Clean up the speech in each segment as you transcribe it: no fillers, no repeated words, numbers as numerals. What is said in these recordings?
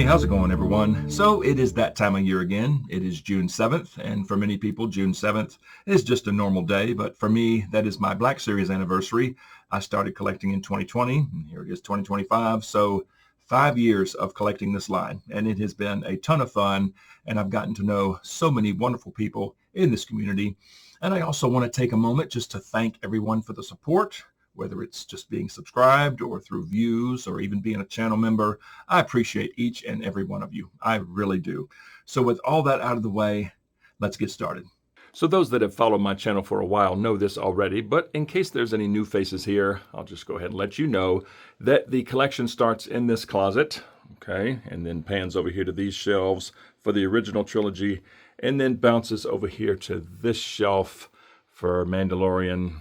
how's it going, everyone? So it is that time of year again. It is June 7th, and for many people, June 7th is just a normal day, but for me, that is my Black Series anniversary. I started collecting in 2020, and here it is 2025, so 5 years of collecting this line, and it has been a ton of fun, and I've gotten to know so many wonderful people in this community. And I also want to take a moment just to thank everyone for the support, whether it's just being subscribed or through views or even being a channel member. I appreciate each and every one of you. I really do. So with all that out of the way, let's get started. So those that have followed my channel for a while know this already, but in case there's any new faces here, I'll just go ahead and let you know that the collection starts in this closet, okay, and then pans over here to these shelves for the original trilogy, and then bounces over here to this shelf for Mandalorian,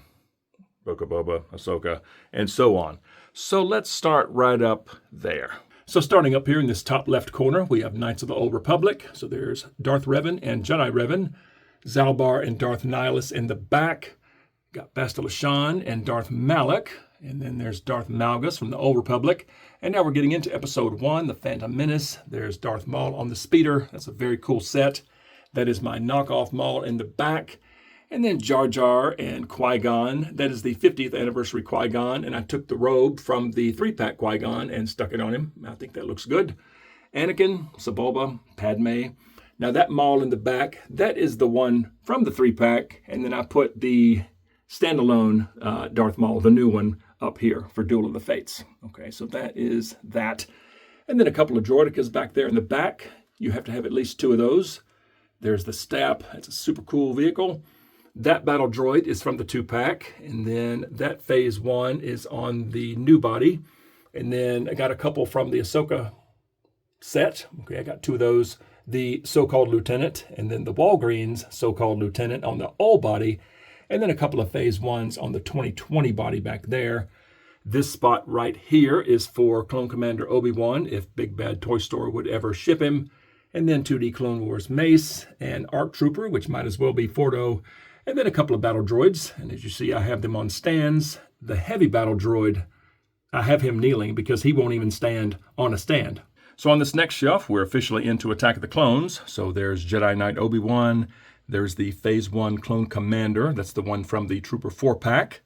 Book of Boba, Ahsoka, and so on. So let's start right up there. So starting up here in this top left corner, we have Knights of the Old Republic. So there's Darth Revan and Jedi Revan, Zalbar and Darth Nihilus in the back. Got Bastila Shan and Darth Malak. And then there's Darth Malgus from the Old Republic. And now we're getting into Episode 1, The Phantom Menace. There's Darth Maul on the speeder. That's a very cool set. That is my knockoff Maul in the back. And then Jar Jar and Qui-Gon. That is the 50th anniversary Qui-Gon. And I took the robe from the 3-pack Qui-Gon and stuck it on him. I think that looks good. Anakin, Sebulba, Padme. Now that Maul in the back, that is the one from the 3-pack. And then I put the standalone Darth Maul, the new one, up here for Duel of the Fates. Okay, so that is that. And then a couple of Droidekas back there in the back. You have to have at least 2 of those. There's the Stap. That's a super cool vehicle. That battle droid is from the 2-pack, and then that phase 1 is on the new body. And then I got a couple from the Ahsoka set. Okay, I got 2 of those. The so-called Lieutenant, and then the Walgreens so-called Lieutenant on the old body, and then a couple of phase 1s on the 2020 body back there. This spot right here is for Clone Commander Obi-Wan, if Big Bad Toy Store would ever ship him. And then 2D Clone Wars Mace and ARC Trooper, which might as well be Fordo. And then a couple of battle droids, and as you see, I have them on stands. The heavy battle droid, I have him kneeling because he won't even stand on a stand. So on this next shelf, we're officially into Attack of the Clones. So there's Jedi Knight Obi-Wan. There's the Phase 1 Clone Commander. That's the one from the Trooper 4-pack.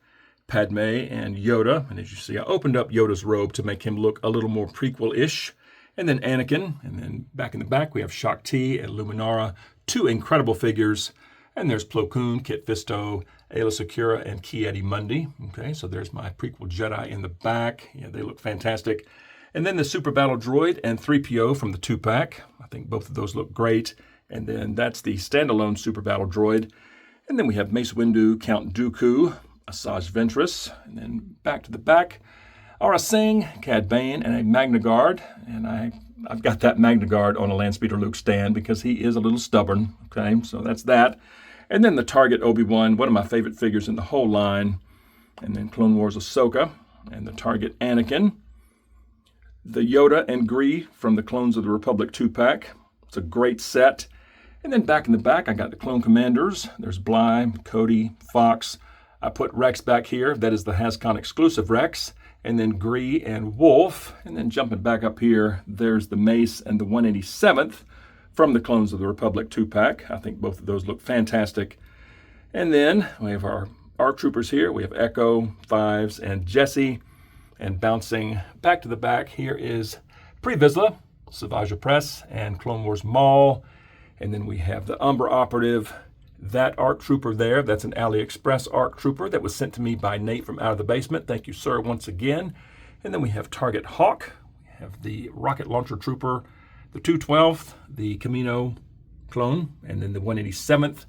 Padme and Yoda. And as you see, I opened up Yoda's robe to make him look a little more prequel-ish. And then Anakin. And then back in the back, we have Shakti and Luminara. 2 incredible figures. And there's Plo Koon, Kit Fisto, Aayla Secura, and Ki-Adi-Mundi. Okay, so there's my prequel Jedi in the back. Yeah, they look fantastic. And then the Super Battle Droid and 3PO from the 2-pack. I think both of those look great. And then that's the standalone Super Battle Droid. And then we have Mace Windu, Count Dooku, Asajj Ventress. And then back to the back, Aurra Sing, Cad Bane, and a Magna Guard. And I've got that Magna Guard on a Landspeeder Luke stand because he is a little stubborn. Okay, so that's that. And then the Target Obi-Wan, one of my favorite figures in the whole line. And then Clone Wars Ahsoka and the Target Anakin. The Yoda and Gree from the Clones of the Republic 2-pack. It's a great set. And then back in the back, I got the Clone Commanders. There's Bly, Cody, Fox. I put Rex back here. That is the HasCon exclusive Rex. And then Gree and Wolf. And then jumping back up here, there's the Mace and the 187th from the Clones of the Republic 2-pack. I think both of those look fantastic. And then we have our ARC Troopers here. We have Echo, Fives, and Jesse. And bouncing back to the back, here is Pre Vizsla, Savage Press, and Clone Wars Maul. And then we have the Umbra Operative. That ARC Trooper there, that's an AliExpress ARC Trooper that was sent to me by Nate from Out of the Basement. Thank you, sir, once again. And then we have Target Hawk. We have the Rocket Launcher Trooper, the 212th, the Camino clone, and then the 187th.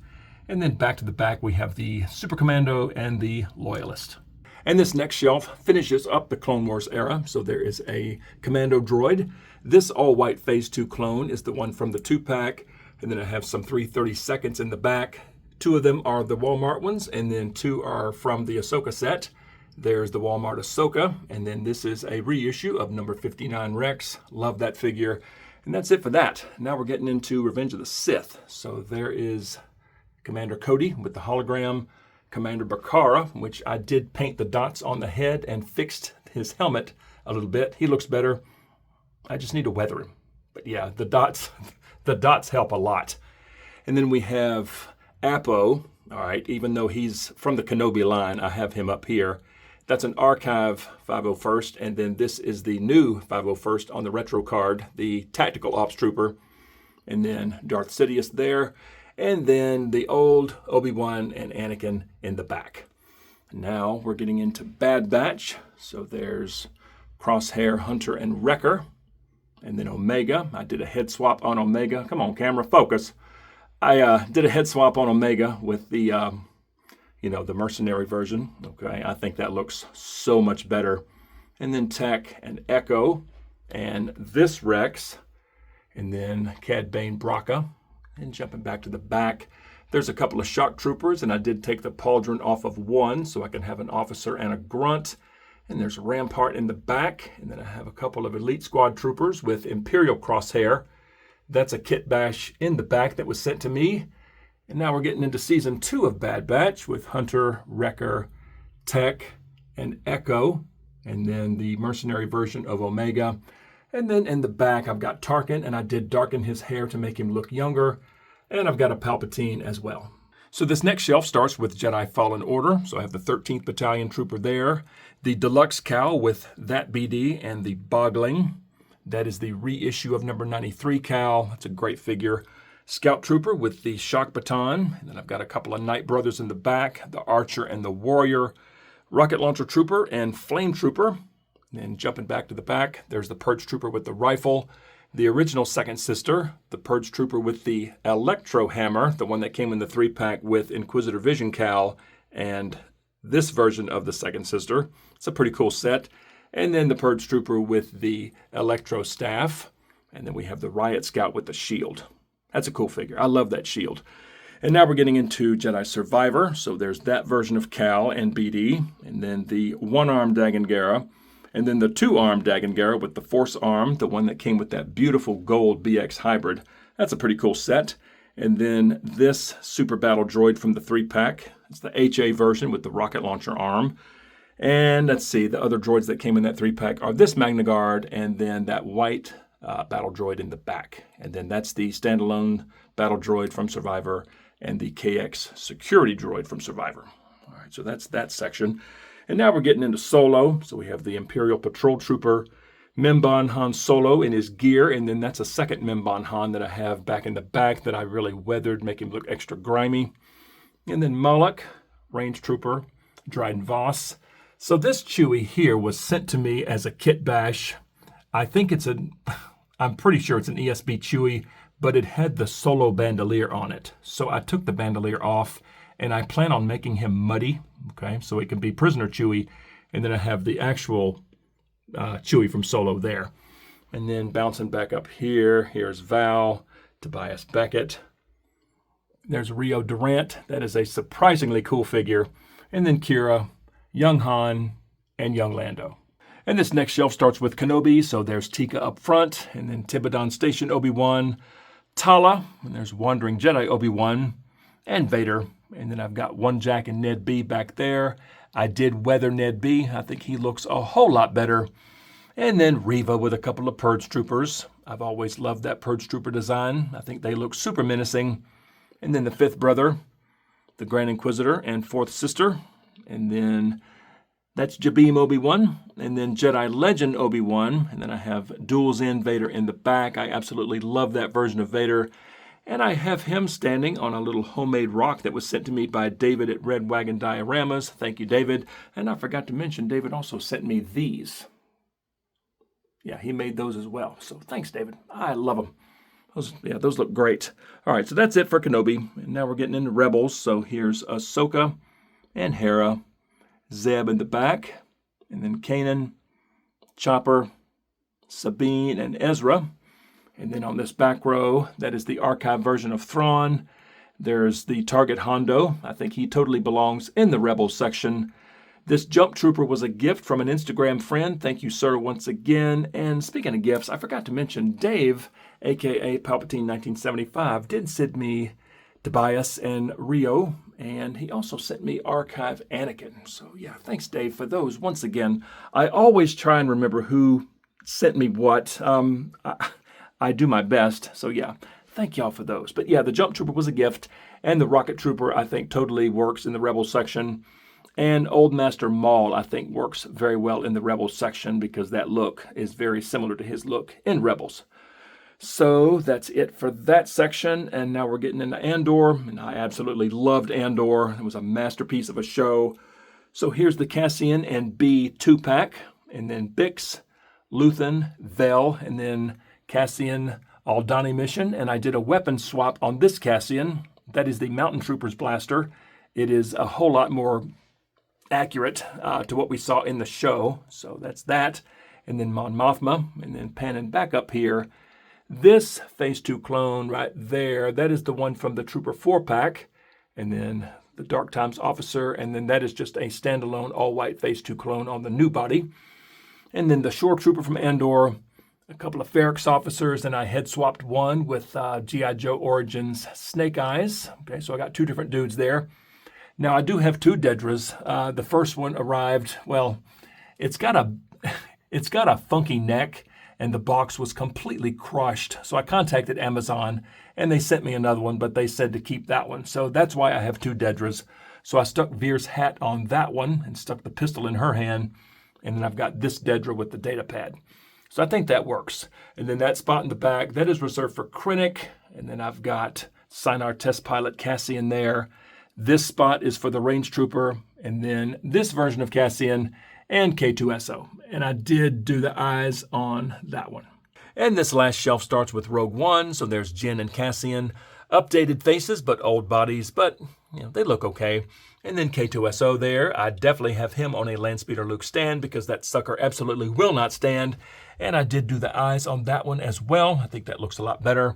And then back to the back, we have the Super Commando and the Loyalist. And this next shelf finishes up the Clone Wars era. So there is a Commando droid. This all-white Phase 2 clone is the one from the 2-pack. And then I have some 332nds in the back. 2 of them are the Walmart ones, and then 2 are from the Ahsoka set. There's the Walmart Ahsoka, and then this is a reissue of number 59 Rex. Love that figure. And that's it for that. Now we're getting into Revenge of the Sith. So there is Commander Cody with the hologram, Commander Bakara, which I did paint the dots on the head and fixed his helmet a little bit. He looks better. I just need to weather him. But yeah, the dots help a lot. And then we have Apo. All right, even though he's from the Kenobi line, I have him up here. That's an archive 501st, and then this is the new 501st on the retro card, the Tactical Ops Trooper, and then Darth Sidious there, and then the old Obi-Wan and Anakin in the back. Now we're getting into Bad Batch. So there's Crosshair, Hunter, and Wrecker, and then Omega. I did a head swap on Omega. Come on, camera, focus. I did a head swap on Omega with the, the mercenary version. Okay, I think that looks so much better. And then Tech and Echo, and this Rex, and then Cad Bane Braca. And jumping back to the back, there's a couple of shock troopers, and I did take the pauldron off of one so I can have an officer and a grunt. And there's Rampart in the back, and then I have a couple of elite squad troopers with Imperial Crosshair. That's a kit bash in the back that was sent to me. And now we're getting into season 2 of Bad Batch with Hunter, Wrecker, Tech, and Echo, and then the mercenary version of Omega. And then in the back, I've got Tarkin, and I did darken his hair to make him look younger. And I've got a Palpatine as well. So this next shelf starts with Jedi Fallen Order. So I have the 13th Battalion Trooper there. The Deluxe Cow with that BD and the Bogling. That is the reissue of number 93 Cal. That's a great figure. Scout Trooper with the Shock Baton. And then I've got a couple of Knight Brothers in the back, the Archer and the Warrior. Rocket Launcher Trooper and Flame Trooper. And jumping back to the back, there's the Purge Trooper with the rifle. The original Second Sister, the Purge Trooper with the Electro Hammer, the one that came in the 3-pack with Inquisitor Vision Cal, and this version of the Second Sister. It's a pretty cool set. And then the Purge Trooper with the Electro Staff. And then we have the Riot Scout with the shield. That's a cool figure. I love that shield. And now we're getting into Jedi Survivor. So there's that version of Cal and BD. And then the one-armed Dagan Gera. And then the two-armed Dagan Gera with the Force Arm, the one that came with that beautiful gold BX hybrid. That's a pretty cool set. And then this Super Battle Droid from the 3-pack. It's the HA version with the rocket launcher arm. And let's see, the other droids that came in that 3-pack are this Magna Guard and then that white battle droid in the back. And then that's the standalone battle droid from Survivor and the KX security droid from Survivor. All right, so that's that section. And now we're getting into Solo. So we have the Imperial Patrol Trooper, Mimban Han Solo in his gear. And then that's a second Mimban Han that I have back in the back that I really weathered, make him look extra grimy. And then Moloch, Range Trooper, Dryden Voss. So this Chewie here was sent to me as a kit bash. I think I'm pretty sure it's an ESB Chewie, but it had the Solo bandolier on it. So I took the bandolier off, and I plan on making him muddy, okay, so it can be Prisoner Chewie, and then I have the actual Chewie from Solo there. And then bouncing back up here, here's Val, Tobias Beckett. There's Rio Durant. That is a surprisingly cool figure. And then Kira, Young Han, and Young Lando. And this next shelf starts with Kenobi, so there's Tika up front, and then Tibidon Station Obi-Wan, Tala, and there's Wandering Jedi Obi-Wan, and Vader. And then I've got One Jack and Ned B back there. I did weather Ned B. I think he looks a whole lot better. And then Reva with a couple of Purge Troopers. I've always loved that Purge Trooper design. I think they look super menacing. And then the fifth brother, the Grand Inquisitor and fourth sister. And then that's Jabeem Obi-Wan, and then Jedi Legend Obi-Wan, and then I have Dual Zen Vader in the back. I absolutely love that version of Vader, and I have him standing on a little homemade rock that was sent to me by David at Red Wagon Dioramas. Thank you, David. And I forgot to mention, David also sent me these. Yeah, he made those as well. So thanks, David. I love them. Those look great. All right, so that's it for Kenobi, and now we're getting into Rebels. So here's Ahsoka and Hera, Zeb in the back, and then Kanan, Chopper, Sabine, and Ezra. And then on this back row, that is the archive version of Thrawn. There's the Target Hondo. I think he totally belongs in the Rebels section. This Jump Trooper was a gift from an Instagram friend. Thank you, sir, once again. And speaking of gifts, I forgot to mention Dave, a.k.a. Palpatine 1975, did send me Tobias and Rio, and he also sent me Archive Anakin. So yeah, thanks, Dave, for those. Once again, I always try and remember who sent me what. I do my best. So yeah, thank y'all for those. But yeah, the Jump Trooper was a gift, and the Rocket Trooper I think totally works in the Rebel section. And Old Master Maul I think works very well in the Rebels section because that look is very similar to his look in Rebels. So that's it for that section, and now we're getting into Andor, and I absolutely loved Andor. It was a masterpiece of a show. So here's the Cassian and B 2-pack, and then Bix, Luthen, Vel, and then Cassian Aldhani mission, and I did a weapon swap on this Cassian. That is the Mountain Trooper's blaster. It is a whole lot more accurate to what we saw in the show, so that's that. And then Mon Mothma, and then panning back up here, this Phase 2 clone right there, that is the one from the Trooper 4-pack, and then the Dark Times Officer, and then that is just a standalone all-white Phase 2 clone on the new body. And then the Shore Trooper from Andor, a couple of Ferrix officers, and I head swapped one with G.I. Joe Origins Snake Eyes. Okay, so I got two different dudes there. Now I do have two Dedras. The first one arrived, well, it's got a funky neck, and the box was completely crushed. So I contacted Amazon, and they sent me another one, but they said to keep that one. So that's why I have two Dedras. So I stuck Veer's hat on that one and stuck the pistol in her hand, and then I've got this Dedra with the data pad. So I think that works. And then that spot in the back, that is reserved for Krennic, and then I've got Sinar Test Pilot Cassian there. This spot is for the Range Trooper, and then this version of Cassian and K2SO. And I did do the eyes on that one. And this last shelf starts with Rogue One, so there's Jyn and Cassian. Updated faces, but old bodies, but they look okay. And then K2SO there. I definitely have him on a Landspeeder Luke stand because that sucker absolutely will not stand. And I did do the eyes on that one as well. I think that looks a lot better.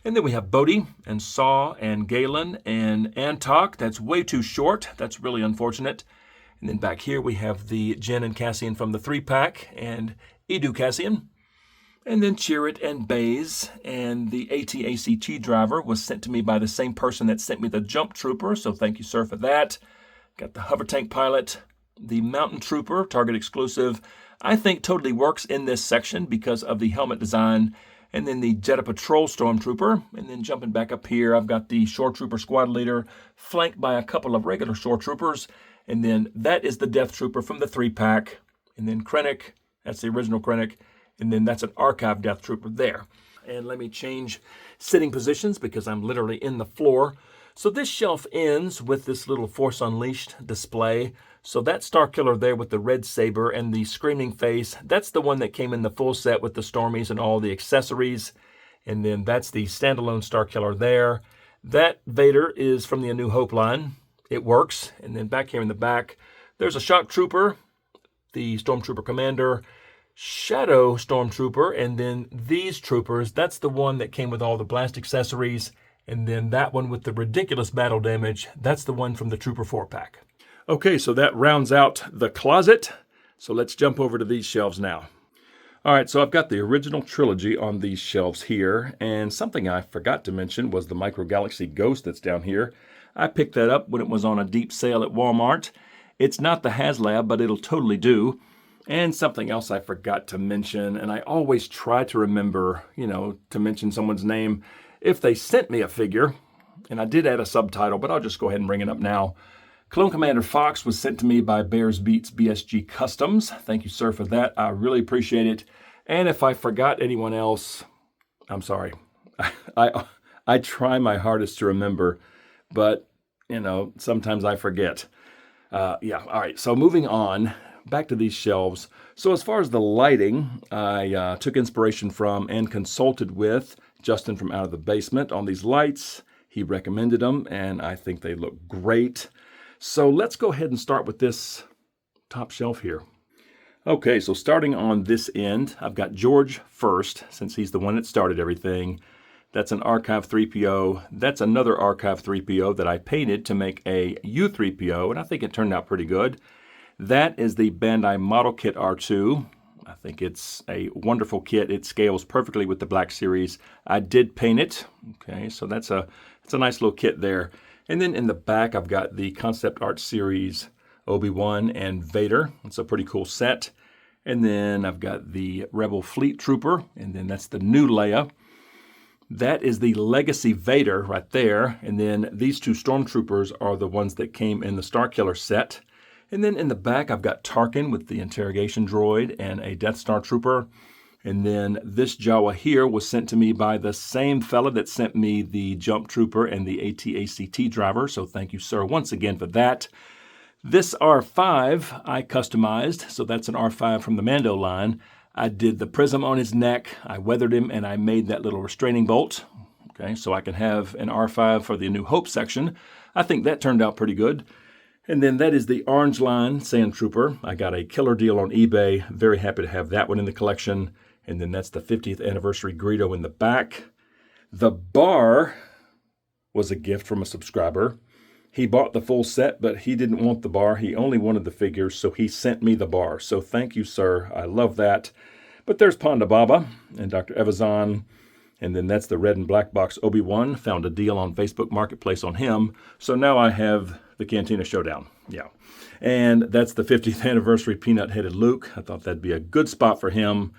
And then we have Bodhi and Saw and Galen and Antok. That's way too short. That's really unfortunate. And then back here we have the Jyn and Cassian from the 3-pack and Edu Cassian. And then Chirrut and Baze, and the AT-ACT driver was sent to me by the same person that sent me the Jump Trooper, so thank you, sir, for that. Got the Hover Tank Pilot, the Mountain Trooper, Target exclusive. I think totally works in this section because of the helmet design. And then the Jedha Patrol Stormtrooper. And then jumping back up here, I've got the Shore Trooper Squad Leader, flanked by a couple of regular Shore Troopers. And then that is the Death Trooper from the 3-pack. And then Krennic, that's the original Krennic. And then that's an Archive Death Trooper there. And let me change sitting positions because I'm literally in the floor. So this shelf ends with this little Force Unleashed display. So that Starkiller there with the red saber and the screaming face, that's the one that came in the full set with the Stormies and all the accessories. And then that's the standalone Starkiller there. That Vader is from the A New Hope line. It works. And then back here in the back, there's a Shock Trooper, the Stormtrooper Commander, Shadow Stormtrooper, and then these troopers, that's the one that came with all the blast accessories, and then that one with the ridiculous battle damage, that's the one from the Trooper 4-pack. Okay, so that rounds out the closet. So let's jump over to these shelves now. All right, so I've got the original trilogy on these shelves here, and something I forgot to mention was the Micro Galaxy Ghost that's down here. I picked that up when it was on a deep sale at Walmart. It's not the HasLab, but it'll totally do. And something else I forgot to mention, and I always try to remember, to mention someone's name if they sent me a figure. And I did add a subtitle, but I'll just go ahead and bring it up now. Clone Commander Fox was sent to me by Bears Beats BSG Customs. Thank you, sir, for that. I really appreciate it. And if I forgot anyone else, I'm sorry. I try my hardest to remember, but, sometimes I forget. All right, so moving on. Back to these shelves. So as far as the lighting, I took inspiration from and consulted with Justin from Out of the Basement on these lights. He recommended them, and I think they look great. So let's go ahead and start with this top shelf here. Okay, so starting on this end, I've got George first, since he's the one that started everything. That's an Archive 3PO. That's another Archive 3PO that I painted to make a U3PO, and I think it turned out pretty good. That is the Bandai Model Kit R2. I think it's a wonderful kit. It scales perfectly with the Black Series. I did paint it. Okay, so that's a nice little kit there. And then in the back, I've got the Concept Art Series Obi-Wan and Vader. It's a pretty cool set. And then I've got the Rebel Fleet Trooper, and then that's the new Leia. That is the Legacy Vader right there. And then these two Stormtroopers are the ones that came in the Starkiller set. And then in the back, I've got Tarkin with the interrogation droid and a Death Star Trooper. And then this Jawa here was sent to me by the same fella that sent me the Jump Trooper and the AT-ACT driver. So thank you, sir, once again for that. This R5 I customized, so that's an R5 from the Mando line. I did the prism on his neck, I weathered him, and I made that little restraining bolt. Okay, so I can have an R5 for the New Hope section. I think that turned out pretty good. And then that is the Orange Line Sand Trooper. I got a killer deal on eBay. Very happy to have that one in the collection. And then that's the 50th anniversary Greedo in the back. The bar was a gift from a subscriber. He bought the full set, but he didn't want the bar. He only wanted the figures, so he sent me the bar. So thank you, sir. I love that. But there's Ponda Baba and Dr. Evazan. And then that's the red and black box Obi-Wan. Found a deal on Facebook Marketplace on him. So now I have the Cantina Showdown. Yeah. And that's the 50th anniversary peanut-headed Luke. I thought that'd be a good spot for him.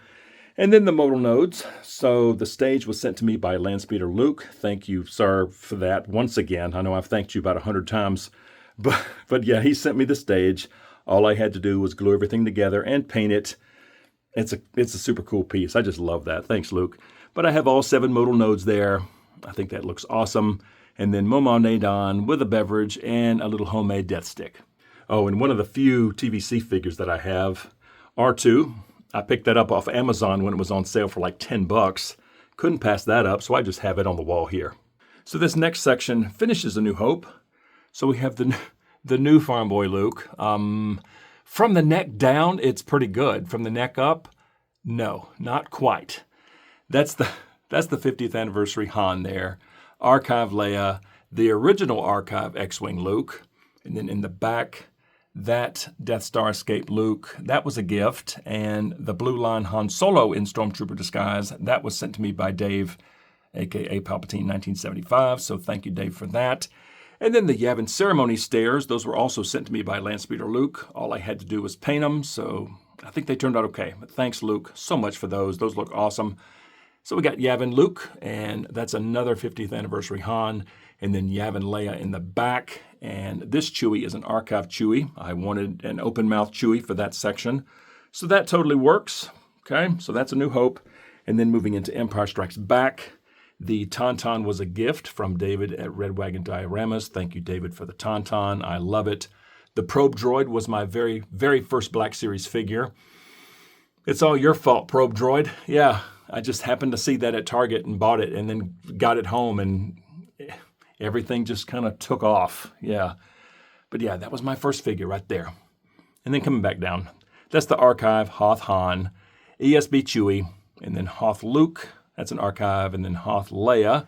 And then the modal nodes. So the stage was sent to me by Landspeeder Luke. Thank you, sir, for that once again. I know I've thanked you about 100 times. But yeah, he sent me the stage. All I had to do was glue everything together and paint it. It's a super cool piece. I just love that. Thanks, Luke. But I have all 7 modal nodes there. I think that looks awesome. And then Moma Nadon with a beverage and a little homemade death stick. Oh, and one of the few TVC figures that I have, R2. I picked that up off Amazon when it was on sale for like $10. Couldn't pass that up, so I just have it on the wall here. So this next section finishes A New Hope. So we have the new Farm Boy Luke. From the neck down, it's pretty good. From the neck up, no, not quite. That's the 50th anniversary Han there. Archive Leia, the original Archive X-Wing Luke. And then in the back, that Death Star Escape Luke, that was a gift. And the Blue Line Han Solo in Stormtrooper disguise, that was sent to me by Dave, a.k.a. Palpatine 1975. So thank you, Dave, for that. And then the Yavin Ceremony stairs, those were also sent to me by Landspeeder Luke. All I had to do was paint them, so I think they turned out okay. But thanks, Luke, so much for those. Those look awesome. So we got Yavin Luke, and that's another 50th anniversary Han. And then Yavin Leia in the back. And this Chewie is an Archive Chewie. I wanted an open mouth Chewie for that section. So that totally works. Okay, so that's A New Hope. And then moving into Empire Strikes Back. The Tauntaun was a gift from David at Red Wagon Dioramas. Thank you, David, for the Tauntaun. I love it. The Probe Droid was my very, very first Black Series figure. It's all your fault, Probe Droid. Yeah, I just happened to see that at Target and bought it and then got it home and everything just kind of took off. Yeah. But yeah, that was my first figure right there. And then coming back down, that's the Archive Hoth Han, ESB Chewie, and then Hoth Luke. That's an Archive, and then Hoth Leia.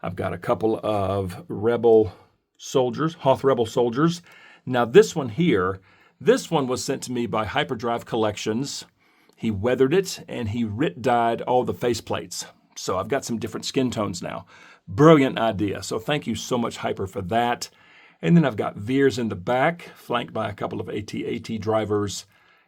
I've got a couple of Rebel soldiers, Hoth Rebel soldiers. Now this one here, this one was sent to me by Hyperdrive Collections. He weathered it, and he dyed all the faceplates. So I've got some different skin tones now. Brilliant idea. So thank you so much, Hyper, for that. And then I've got Veers in the back, flanked by a couple of AT-AT drivers,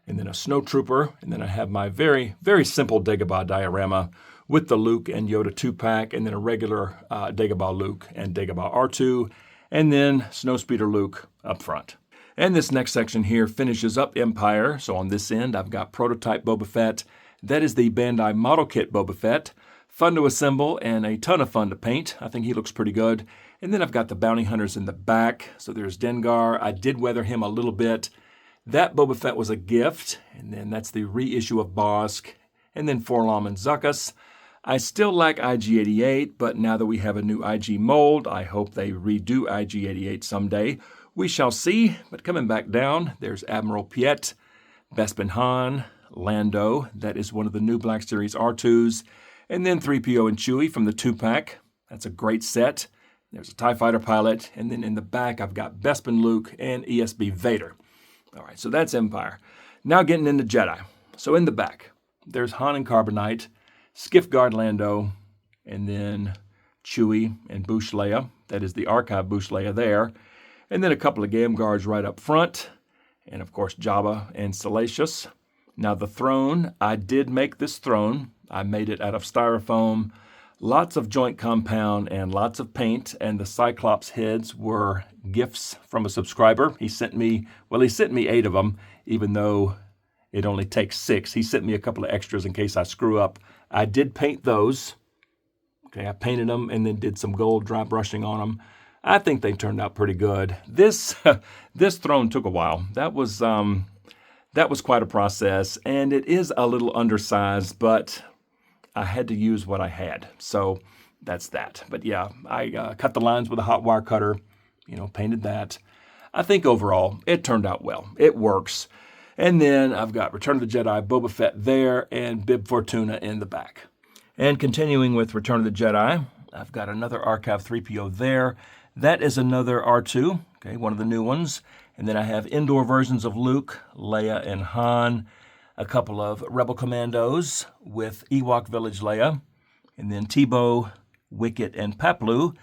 and then a Snowtrooper. And then I have my very, very simple Dagobah diorama with the Luke and Yoda 2-pack, and then a regular Dagobah Luke and Dagobah R2, and then Snowspeeder Luke up front. And this next section here finishes up Empire. So on this end, I've got Prototype Boba Fett. That is the Bandai Model Kit Boba Fett. Fun to assemble and a ton of fun to paint. I think he looks pretty good. And then I've got the Bounty Hunters in the back. So there's Dengar. I did weather him a little bit. That Boba Fett was a gift. And then that's the reissue of Bosk. And then Forlom and Zuckuss. I still like IG-88, but now that we have a new IG mold, I hope they redo IG-88 someday. We shall see. But coming back down, there's Admiral Piet, Bespin Han, Lando. That is one of the new Black Series R2s. And then 3PO and Chewie from the 2-pack. That's a great set. There's a TIE Fighter pilot. And then in the back, I've got Bespin Luke and ESB Vader. All right, so that's Empire. Now getting into Jedi. So in the back, there's Han and Carbonite, Skiff Guard Lando, and then Chewie and Boushh Leia. That is the Archive Boushh Leia there. And then a couple of Game Guards right up front. And of course, Jabba and Salacious. Now the throne, I did make this throne. I made it out of styrofoam, lots of joint compound and lots of paint, and the Cyclops heads were gifts from a subscriber. He sent me 8 of them, even though it only takes 6. He sent me a couple of extras in case I screw up. I did paint those. Okay, I painted them and then did some gold dry brushing on them. I think they turned out pretty good. This throne took a while. That was quite a process, and it is a little undersized, but I had to use what I had. So that's that. But yeah, I cut the lines with a hot wire cutter, painted that. I think overall it turned out well. It works. And then I've got Return of the Jedi, Boba Fett there, and Bib Fortuna in the back. And continuing with Return of the Jedi, I've got another Archive 3PO there. That is another R2, okay, one of the new ones. And then I have indoor versions of Luke, Leia, and Han, a couple of Rebel Commandos with Ewok Village Leia, and then Tebow, Wicket, and Paplu,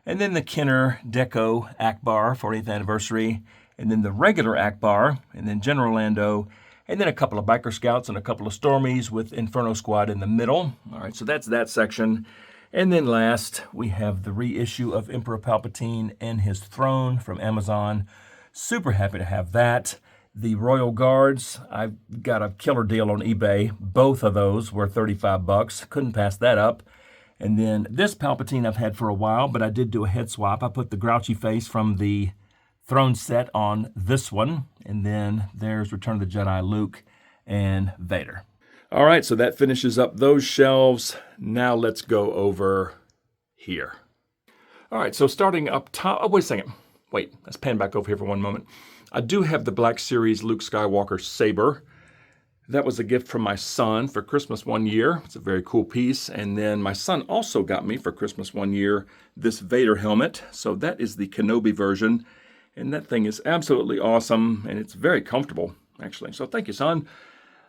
and then the Kenner Deco Akbar 40th anniversary, and then the regular Akbar, and then General Lando, and then a couple of Biker Scouts and a couple of Stormies with Inferno Squad in the middle. All right, so that's that section. And then last, we have the reissue of Emperor Palpatine and his throne from Amazon. Super happy to have that. The Royal Guards, I've got a killer deal on eBay. Both of those were $35. Couldn't pass that up. And then this Palpatine I've had for a while, but I did do a head swap. I put the grouchy face from the throne set on this one. And then there's Return of the Jedi, Luke, and Vader. All right, so that finishes up those shelves. Now let's go over here. All right, so starting up top. Oh, wait a second. Wait, let's pan back over here for one moment. I do have the Black Series Luke Skywalker saber. That was a gift from my son for Christmas one year. It's a very cool piece. And then my son also got me for Christmas one year this Vader helmet. So that is the Kenobi version. And that thing is absolutely awesome. And it's very comfortable, actually. So thank you, son.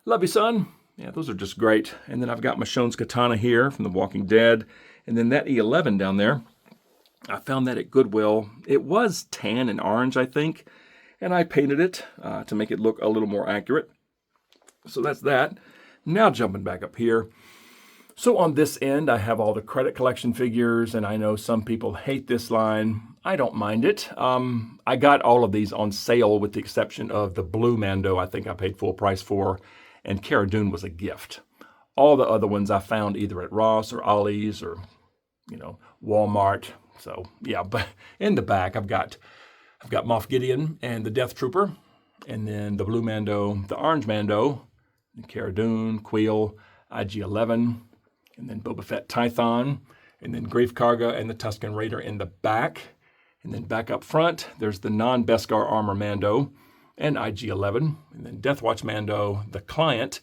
Love you, son. Yeah, those are just great. And then I've got Michonne's katana here from The Walking Dead. And then that E11 down there, I found that at Goodwill. It was tan and orange, I think. And I painted it to make it look a little more accurate. So that's that. Now jumping back up here. So on this end, I have all the credit collection figures, and I know some people hate this line. I don't mind it. I got all of these on sale with the exception of the blue Mando I think I paid full price for, and Cara Dune was a gift. All the other ones I found either at Ross or Ollie's or, Walmart. So yeah, but in the back I've got Moff Gideon and the Death Trooper, and then the blue Mando, the orange Mando, Cara Dune, Queel, IG-11, and then Boba Fett Tython, and then Grief Karga and the Tusken Raider in the back. And then back up front, there's the non-Beskar Armor Mando and IG-11, and then Death Watch Mando, the Client.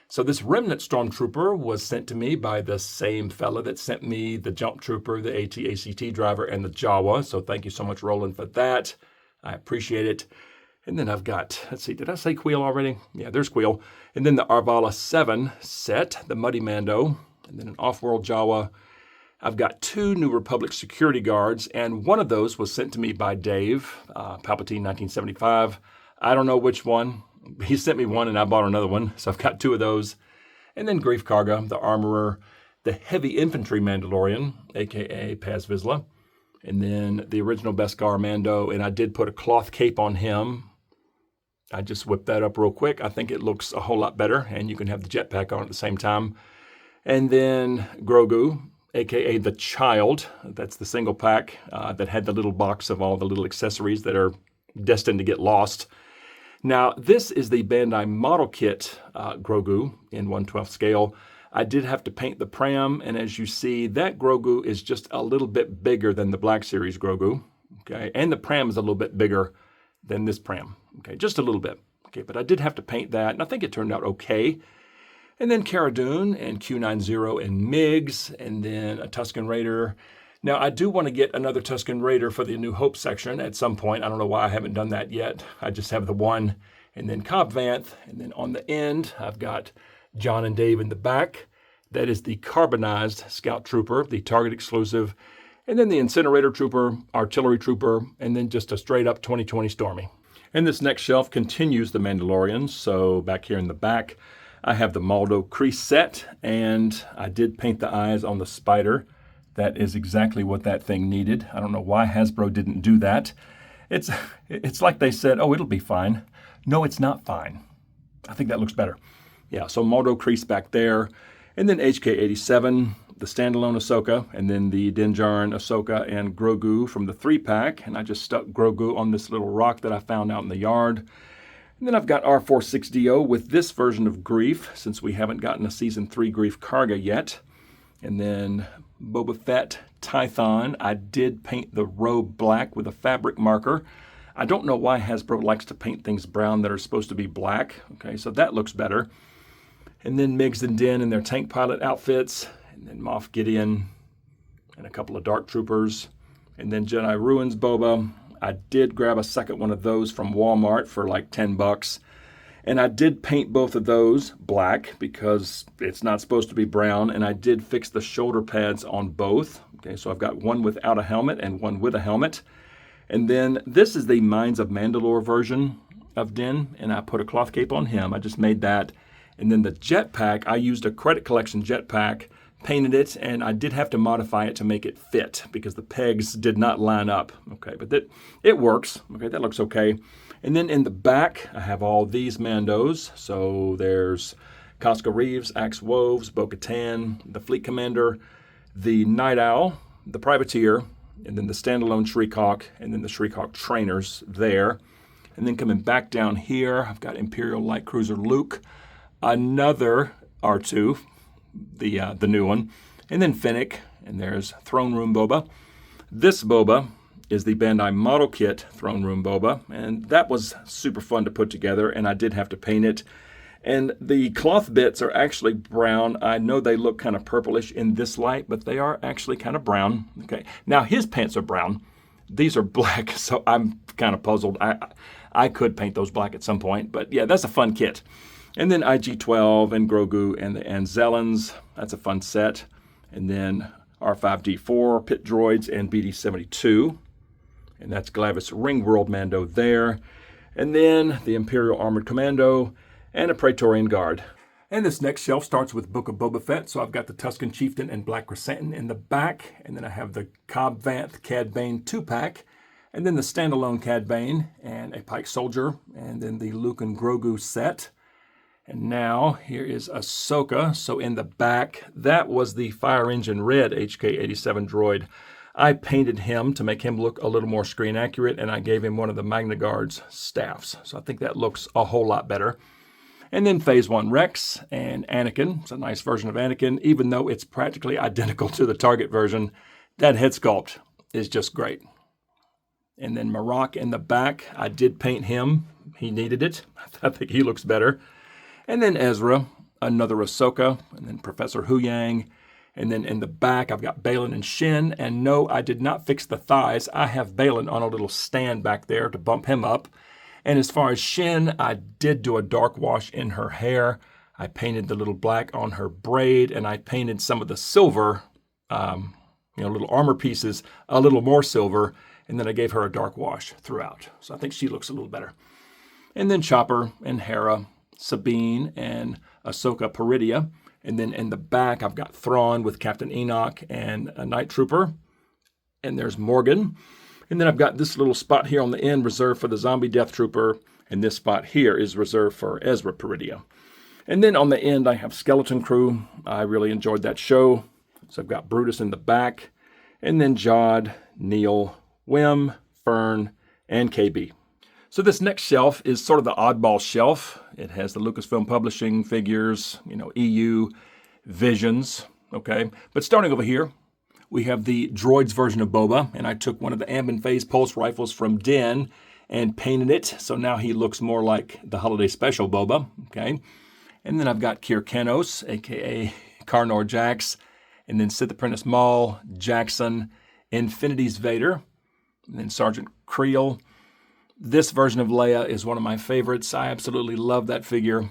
So this Remnant Stormtrooper was sent to me by the same fella that sent me the Jump Trooper, the AT-ACT driver, and the Jawa. So thank you so much, Roland, for that. I appreciate it. And then I've got, let's see, did I say Queel already? Yeah, there's Queel. And then the Arvala 7 set, the Muddy Mando, and then an Off-World Jawa. I've got 2 New Republic security guards, and one of those was sent to me by Dave, Palpatine 1975. I don't know which one. He sent me one, and I bought another one, so I've got 2 of those. And then Grief Karga, the Armorer, the Heavy Infantry Mandalorian, a.k.a. Paz Vizsla, and then the original Beskar Mando, and I did put a cloth cape on him. I just whipped that up real quick. I think it looks a whole lot better, and you can have the jetpack on at the same time. And then Grogu, a.k.a. the Child. That's the single pack that had the little box of all the little accessories that are destined to get lost. Now, this is the Bandai model kit Grogu in 1/12 scale. I did have to paint the pram, and as you see, that Grogu is just a little bit bigger than the Black Series Grogu, okay? And the pram is a little bit bigger than this pram, okay? Just a little bit, okay? But I did have to paint that, and I think it turned out okay. And then Cara Dune and Q90 and Migs, and then a Tusken Raider. Now, I do want to get another Tusken Raider for the New Hope section at some point. I don't know why I haven't done that yet. I just have the one. And then Cobb Vanth. And then on the end, I've got John and Dave in the back. That is the carbonized Scout Trooper, the Target exclusive. And then the Incinerator Trooper, Artillery Trooper, and then just a straight up 2020 Stormy. And this next shelf continues the Mandalorian. So back here in the back, I have the Maldo crease set, and I did paint the eyes on the spider. That is exactly what that thing needed. I don't know why Hasbro didn't do that. It's like they said, oh, it'll be fine. No, it's not fine. I think that looks better. Yeah, so Maldo crease back there. And then HK87, the standalone Ahsoka, and then the Din Djarin Ahsoka and Grogu from the 3-pack. And I just stuck Grogu on this little rock that I found out in the yard. And then I've got R46DO with this version of Grief, since we haven't gotten a Season 3 Grief Karga yet. And then Boba Fett Tython. I did paint the robe black with a fabric marker. I don't know why Hasbro likes to paint things brown that are supposed to be black. Okay, so that looks better. And then Miggs and Din in their tank pilot outfits. And then Moff Gideon and a couple of Dark Troopers. And then Jedi Ruins Boba. I did grab a second one of those from Walmart for like $10. And I did paint both of those black because it's not supposed to be brown. And I did fix the shoulder pads on both. Okay, so I've got one without a helmet and one with a helmet. And then this is the Mines of Mandalore version of Din. And I put a cloth cape on him. I just made that. And then the jetpack, I used a Credit Collection jetpack, painted it, and I did have to modify it to make it fit because the pegs did not line up. Okay, but it works. Okay, that looks okay. And then in the back, I have all these Mandos. So there's Casca Reeves, Axe Woves, Bo-Katan, the Fleet Commander, the Night Owl, the Privateer, and then the standalone Shriek-Hawk, and then the Shriek-Hawk trainers there. And then coming back down here, I've got Imperial Light Cruiser Luke, another R2, the new one, and then Fennec, and there's Throne Room Boba. This Boba is the Bandai Model Kit Throne Room Boba, and that was super fun to put together, and I did have to paint it. And the cloth bits are actually brown. I know they look kind of purplish in this light, but they are actually kind of brown. Okay, now his pants are brown. These are black, so I'm kind of puzzled. I could paint those black at some point, but yeah, that's a fun kit. And then IG-12 and Grogu and the Anzellans. That's a fun set. And then R5-D4, Pit Droids, and BD-72. And that's Glavis Ringworld Mando there. And then the Imperial Armored Commando and a Praetorian Guard. And this next shelf starts with Book of Boba Fett. So I've got the Tusken Chieftain and Black Chrysanthemum in the back. And then I have the Cobb Vanth Cad Bane 2-pack. And then the standalone Cad Bane and a Pike Soldier. And then the Luke and Grogu set. And now here is Ahsoka. So in the back, that was the Fire Engine Red HK-87 droid. I painted him to make him look a little more screen accurate, and I gave him one of the Magna Guard's staffs. So I think that looks a whole lot better. And then Phase 1 Rex and Anakin. It's a nice version of Anakin, even though it's practically identical to the Target version. That head sculpt is just great. And then Marok in the back, I did paint him. He needed it. I think he looks better. And then Ezra, another Ahsoka, and then Professor Huyang. And then in the back, I've got Balin and Shin. And no, I did not fix the thighs. I have Balin on a little stand back there to bump him up. And as far as Shin, I did do a dark wash in her hair. I painted the little black on her braid, and I painted some of the silver, little armor pieces, a little more silver. And then I gave her a dark wash throughout. So I think she looks a little better. And then Chopper and Hera, Sabine and Ahsoka Peridia. And then in the back, I've got Thrawn with Captain Enoch and a Night Trooper. And there's Morgan. And then I've got this little spot here on the end reserved for the Zombie Death Trooper. And this spot here is reserved for Ezra Peridia. And then on the end, I have Skeleton Crew. I really enjoyed that show. So I've got Brutus in the back. And then Jod, Neil, Wim, Fern, and KB. So this next shelf is sort of the oddball shelf. It has the Lucasfilm Publishing figures, EU, Visions, okay? But starting over here, we have the Droids version of Boba, and I took one of the Ambon Phase pulse rifles from Din and painted it, so now he looks more like the Holiday Special Boba, okay? And then I've got Kir Kenos, a.k.a. Karnor Jax, and then Sith Apprentice Maul, Jackson, Infinity's Vader, and then Sergeant Creel. This version of Leia is one of my favorites. I absolutely love that figure.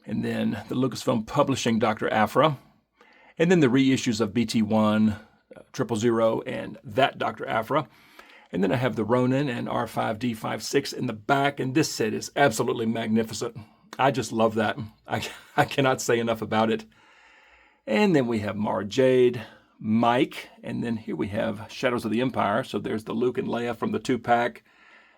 And then the Lucasfilm Publishing Dr. Aphra. And then the reissues of BT-1, 000, and that Dr. Aphra. And then I have the Ronin and R5D56 in the back, and this set is absolutely magnificent. I just love that. I cannot say enough about it. And then we have Mara Jade, Mike, and then here we have Shadows of the Empire. So there's the Luke and Leia from the 2-pack,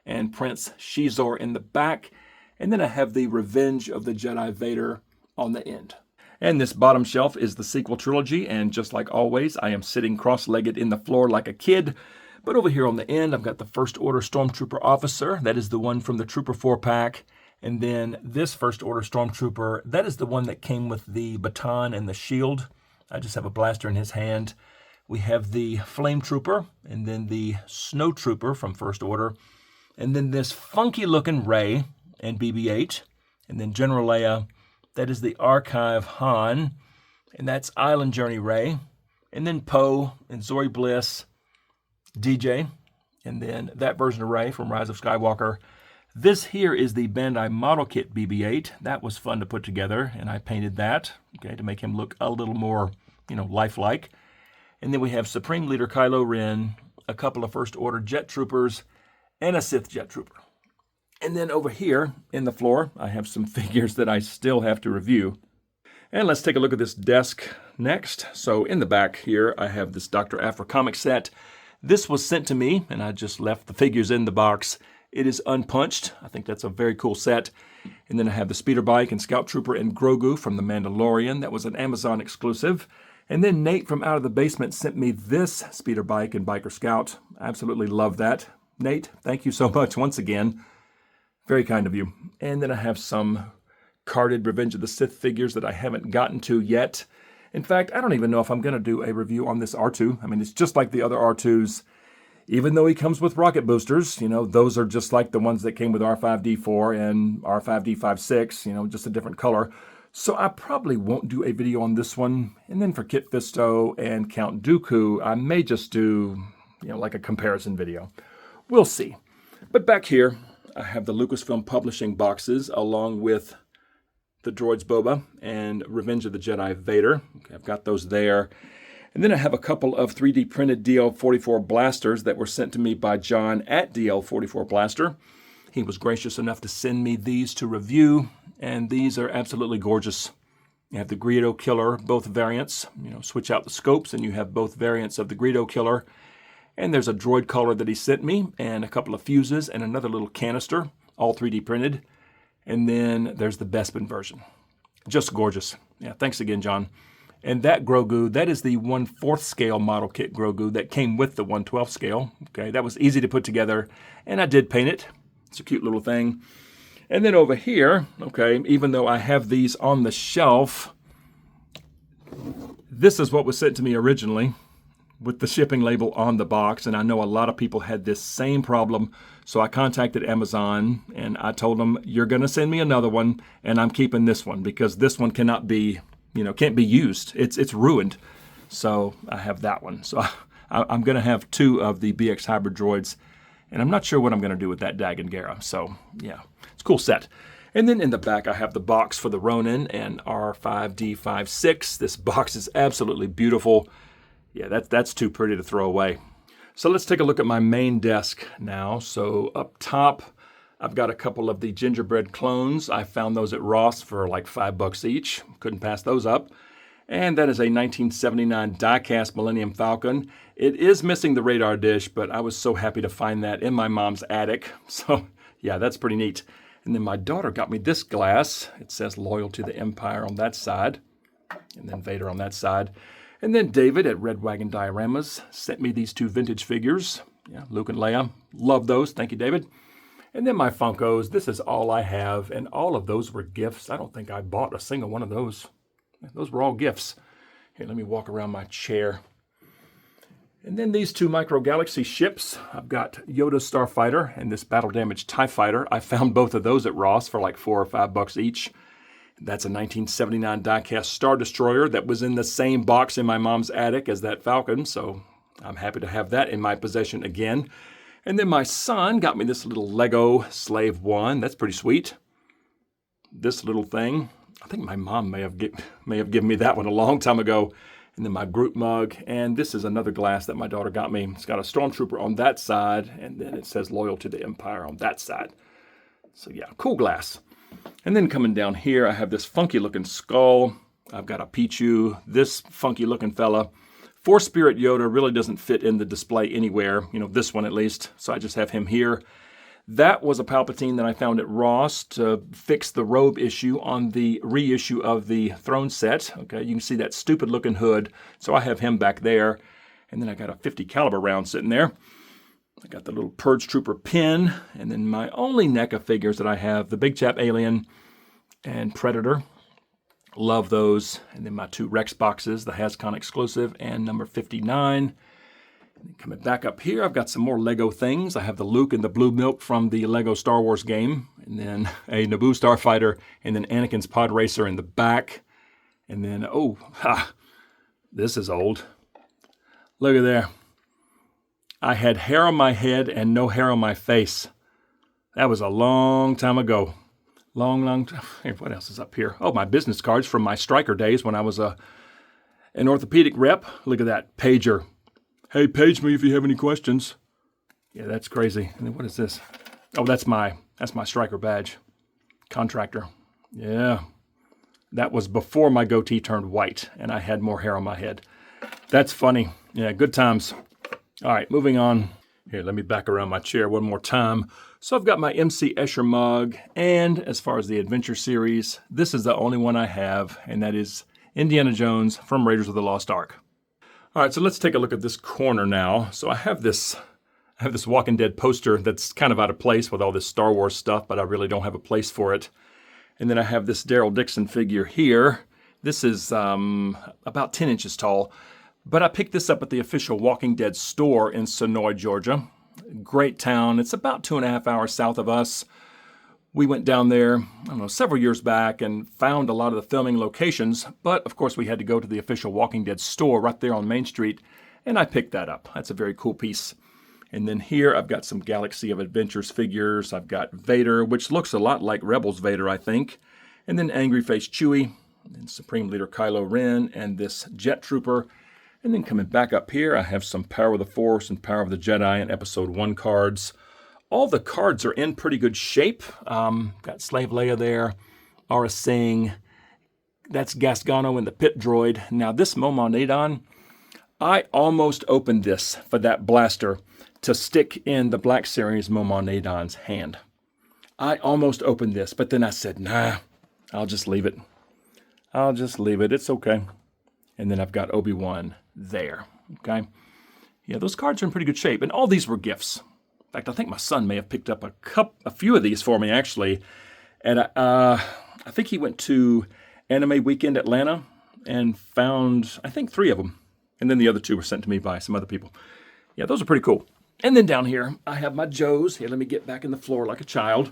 and Prince Shizor in the back. And then I have the Revenge of the Jedi Vader on the end. And this bottom shelf is the sequel trilogy, and just like always, I am sitting cross-legged in the floor like a kid. But over here on the end, I've got the First Order Stormtrooper Officer. That is the one from the Trooper 4-pack. And then this First Order Stormtrooper, that is the one that came with the baton and the shield. I just have a blaster in his hand. We have the Flame Trooper, and then the Snow Trooper from First Order. And then this funky-looking Rey and BB-8. And then General Leia, that is the Archive Han. And that's Island Journey Rey. And then Poe and Zori Bliss, DJ, and then that version of Rey from Rise of Skywalker. This here is the Bandai Model Kit BB-8. That was fun to put together, and I painted that, okay, to make him look a little more, lifelike. And then we have Supreme Leader Kylo Ren, a couple of First Order Jet Troopers, and a Sith Jet Trooper. And then over here in the floor, I have some figures that I still have to review. And let's take a look at this desk next. So in the back here, I have this Dr. Aphra comic set. This was sent to me, and I just left the figures in the box. It is unpunched. I think that's a very cool set. And then I have the Speeder Bike and Scout Trooper and Grogu from The Mandalorian. That was an Amazon exclusive. And then Nate from Out of the Basement sent me this Speeder Bike and Biker Scout. I absolutely love that. Nate, thank you so much once again. Very kind of you. And then I have some carded Revenge of the Sith figures that I haven't gotten to yet. In fact, I don't even know if I'm going to do a review on this R2. I mean, it's just like the other R2s. Even though he comes with rocket boosters, those are just like the ones that came with R5D4 and R5D56, just a different color. So I probably won't do a video on this one. And then for Kit Fisto and Count Dooku, I may just do, like a comparison video. We'll see. But back here, I have the Lucasfilm Publishing boxes along with the Droids Boba and Revenge of the Jedi Vader. Okay, I've got those there. And then I have a couple of 3D printed DL44 blasters that were sent to me by John at DL44 Blaster. He was gracious enough to send me these to review, and these are absolutely gorgeous. You have the Greedo Killer, both variants. Switch out the scopes, and you have both variants of the Greedo Killer. And there's a droid collar that he sent me, and a couple of fuses, and another little canister, all 3D printed. And then there's the Bespin version. Just gorgeous. Yeah, thanks again, John. And that Grogu, that is the 1/4 scale model kit Grogu that came with the 1/12 scale. Okay, that was easy to put together, and I did paint it. It's a cute little thing. And then over here, okay, even though I have these on the shelf, this is what was sent to me originally with the shipping label on the box, and I know a lot of people had this same problem, so I contacted Amazon, and I told them, you're going to send me another one, and I'm keeping this one, because this one cannot be, can't be used. It's ruined. So I have that one. So I'm going to have 2 of the BX Hybrid droids, and I'm not sure what I'm going to do with that Dagan Gera. So yeah, it's a cool set. And then in the back, I have the box for the Ronin and R5D56. This box is absolutely beautiful. Yeah, that's too pretty to throw away. So let's take a look at my main desk now. So up top, I've got a couple of the gingerbread clones. I found those at Ross for like $5 each. Couldn't pass those up. And that is a 1979 die-cast Millennium Falcon. It is missing the radar dish, but I was so happy to find that in my mom's attic. So yeah, that's pretty neat. And then my daughter got me this glass. It says Loyal to the Empire on that side, and then Vader on that side. And then David at Red Wagon Dioramas sent me these 2 vintage figures. Yeah, Luke and Leia. Love those. Thank you, David. And then my Funkos. This is all I have, and all of those were gifts. I don't think I bought a single one of those. Those were all gifts. Here, let me walk around my chair. And then these 2 Micro Galaxy ships. I've got Yoda's Starfighter and this Battle Damaged TIE Fighter. I found both of those at Ross for like $4 or $5 each. That's a 1979 die-cast Star Destroyer that was in the same box in my mom's attic as that Falcon, so I'm happy to have that in my possession again. And then my son got me this little Lego Slave One. That's pretty sweet. This little thing, I think my mom may have given me that one a long time ago. and then my group mug. And this is another glass that my daughter got me. It's got a Stormtrooper on that side, and then it says Loyal to the Empire on that side. So yeah, cool glass. And then coming down here, I have this funky looking skull. I've got a Pichu, this funky looking fella. Force Spirit Yoda really doesn't fit in the display anywhere, this one at least. So I just have him here. That was a Palpatine that I found at Ross to fix the robe issue on the reissue of the throne set. Okay, you can see that stupid looking hood. So I have him back there. And then I got a 50 caliber round sitting there. I got the little Purge Trooper pin, and then my only NECA figures that I have, the Big Chap Alien and Predator. Love those. And then my 2 Rex boxes, the HasCon exclusive and number 59. And then coming back up here, I've got some more Lego things. I have the Luke and the Blue Milk from the Lego Star Wars game, and then a Naboo Starfighter, and then Anakin's Pod Racer in the back. And then, this is old. Look at there. I had hair on my head and no hair on my face. That was a long time ago. Long time. Hey, what else is up here? Oh, my business cards from my striker days when I was an orthopedic rep. Look at that. Pager. Hey, page me if you have any questions. Yeah, that's crazy. And then what is this? Oh, that's my striker badge. Contractor. Yeah. That was before my goatee turned white and I had more hair on my head. That's funny. Yeah, good times. All right, moving on. Here, let me back around my chair one more time. So I've got my MC Escher mug, and as far as the Adventure series, this is the only one I have, and that is Indiana Jones from Raiders of the Lost Ark. All right, so let's take a look at this corner now. So I have this Walking Dead poster that's kind of out of place with all this Star Wars stuff, but I really don't have a place for it. And then I have this Daryl Dixon figure here. This is about 10 inches tall. But I picked this up at the official Walking Dead store in Sonoy, Georgia. Great town. It's about 2.5 hours south of us. We went down there, several years back and found a lot of the filming locations. But, of course, we had to go to the official Walking Dead store right there on Main Street. And I picked that up. That's a very cool piece. And then here I've got some Galaxy of Adventures figures. I've got Vader, which looks a lot like Rebels Vader, I think. And then Angry Face Chewie, and Supreme Leader Kylo Ren, and this Jet Trooper. And then coming back up here, I have some Power of the Force and Power of the Jedi and Episode 1 cards. All the cards are in pretty good shape. Got Slave Leia there, Aura Singh. That's Gasgano and the Pit Droid. Now this Momonadon, I almost opened this for that blaster to stick in the Black Series Momonadon's hand. I almost opened this, but then I said, nah, I'll just leave it. It's okay. And then I've got Obi-Wan there, okay? Yeah, those cards are in pretty good shape. And all these were gifts. In fact, I think my son may have picked up a few of these for me, actually. And I think he went to Anime Weekend Atlanta and found, I think, 3 of them. And then the other 2 were sent to me by some other people. Yeah, those are pretty cool. And then down here, I have my Joes. Here, let me get back in the floor like a child.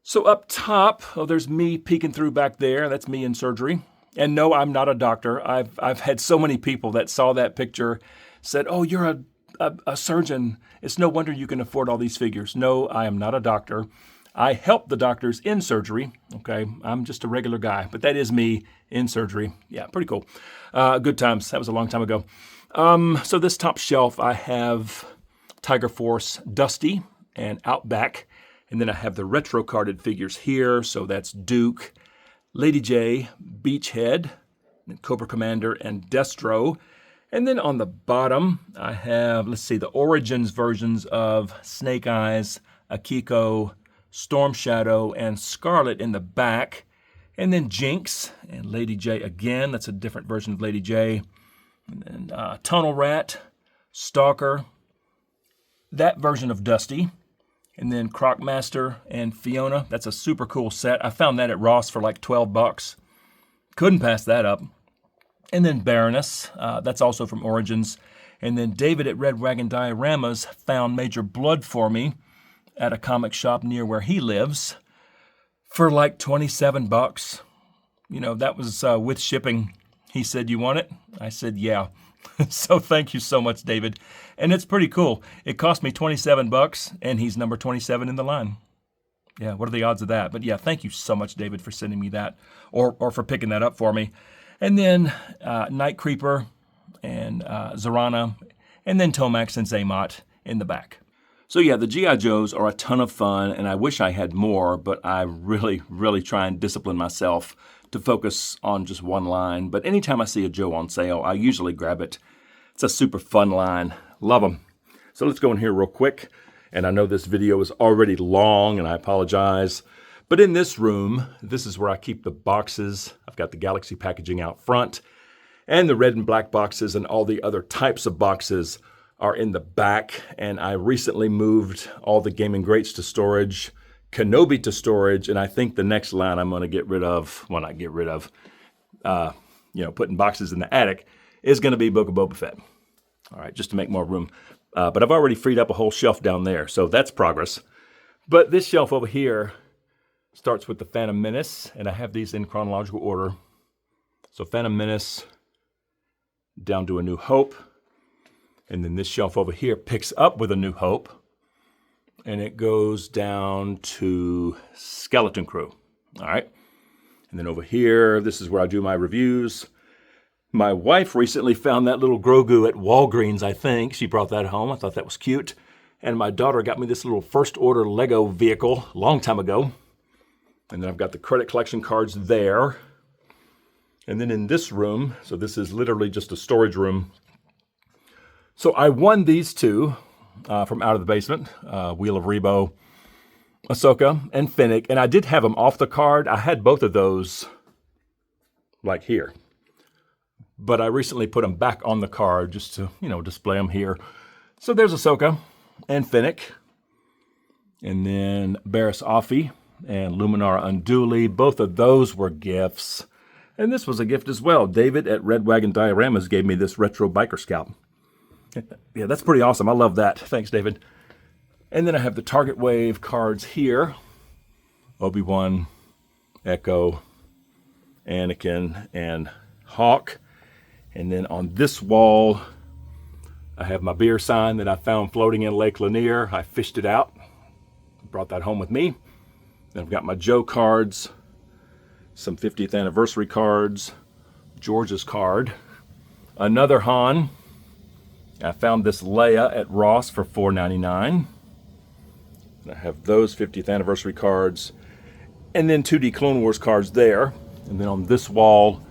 So up top, there's me peeking through back there. That's me in surgery. And no, I'm not a doctor. I've had so many people that saw that picture, said, oh, you're a surgeon. It's no wonder you can afford all these figures. No, I am not a doctor. I help the doctors in surgery. Okay, I'm just a regular guy, but that is me in surgery. Yeah, pretty cool. Good times. That was a long time ago. So this top shelf, I have Tiger Force Dusty and Outback. And then I have the retro carded figures here. So that's Duke, Lady J, Beachhead, Cobra Commander, and Destro. And then on the bottom, I have, the Origins versions of Snake Eyes, Akiko, Storm Shadow, and Scarlet in the back. And then Jinx and Lady J again. That's a different version of Lady J. And then Tunnel Rat, Stalker, that version of Dusty. And then Crocmaster and Fiona. That's a super cool set. I found that at Ross for like $12. Couldn't pass that up. And then Baroness. That's also from Origins. And then David at Red Wagon Dioramas found Major Blood for me at a comic shop near where he lives for like $27. That was with shipping. He said, you want it? I said, yeah. So thank you so much, David. And it's pretty cool. It cost me $27, and he's number 27 in the line. Yeah, what are the odds of that? But yeah, thank you so much, David, for sending me that or for picking that up for me. And then Night Creeper and Zorana, and then Tomax and Zaymot in the back. So yeah, the G.I. Joes are a ton of fun, and I wish I had more, but I really, really try and discipline myself to focus on just one line. But anytime I see a Joe on sale, I usually grab it. It's a super fun line. Love them. So let's go in here real quick. And I know this video is already long, and I apologize. But in this room, this is where I keep the boxes. I've got the Galaxy packaging out front, and the red and black boxes and all the other types of boxes are in the back. And I recently moved all the Gaming Greats to storage, Kenobi to storage, and I think the next line I'm going to get rid of, well, not get rid of, putting boxes in the attic, is going to be Book of Boba Fett. All right, just to make more room. But I've already freed up a whole shelf down there, so that's progress. But this shelf over here starts with the Phantom Menace, and I have these in chronological order. So Phantom Menace down to A New Hope. And then this shelf over here picks up with A New Hope, and it goes down to Skeleton Crew. All right. And then over here, this is where I do my reviews. My wife recently found that little Grogu at Walgreens, I think. She brought that home. I thought that was cute. And my daughter got me this little first order Lego vehicle a long time ago. And then I've got the credit collection cards there. And then in this room, so this is literally just a storage room. So I won these two from Out of the Basement, Wheel of Rebo, Ahsoka, and Fennec. And I did have them off the card. I had both of those like here. But I recently put them back on the card just to, display them here. So there's Ahsoka and Fennec. And then Barriss Offee and Luminara Unduli. Both of those were gifts. And this was a gift as well. David at Red Wagon Dioramas gave me this retro biker scalp. Yeah, that's pretty awesome. I love that. Thanks, David. And then I have the Target Wave cards here. Obi-Wan, Echo, Anakin, and Hawk. And then on this wall, I have my beer sign that I found floating in Lake Lanier. I fished it out, brought that home with me. Then I've got my Joe cards, some 50th anniversary cards, George's card, another Han. I found this Leia at Ross for $4.99. I have those 50th anniversary cards, and then 2D Clone Wars cards there. And then on this wall,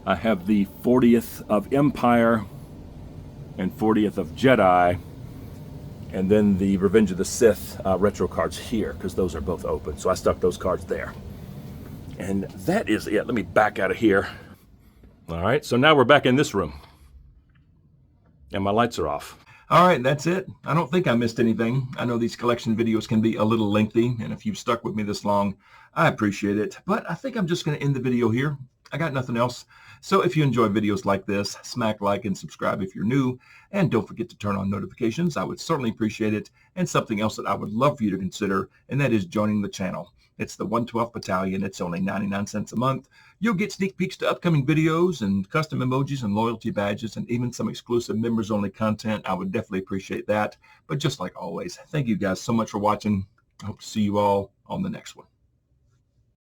I have the 40th of Empire and 40th of Jedi, and then the Revenge of the Sith retro cards here, because those are both open. So I stuck those cards there. And that is it. Let me back out of here. All right, so now we're back in this room. And my lights are off. All right, that's it. I don't think I missed anything. I know these collection videos can be a little lengthy, and if you've stuck with me this long, I appreciate it. But I think I'm just going to end the video here. I got nothing else. So if you enjoy videos like this, smack like and subscribe if you're new, and don't forget to turn on notifications. I would certainly appreciate it. And something else that I would love for you to consider, and that is joining the channel. It's the 112th Battalion. It's only 99 cents a month. You'll get sneak peeks to upcoming videos and custom emojis and loyalty badges and even some exclusive members-only content. I would definitely appreciate that. But just like always, thank you guys so much for watching. I hope to see you all on the next one.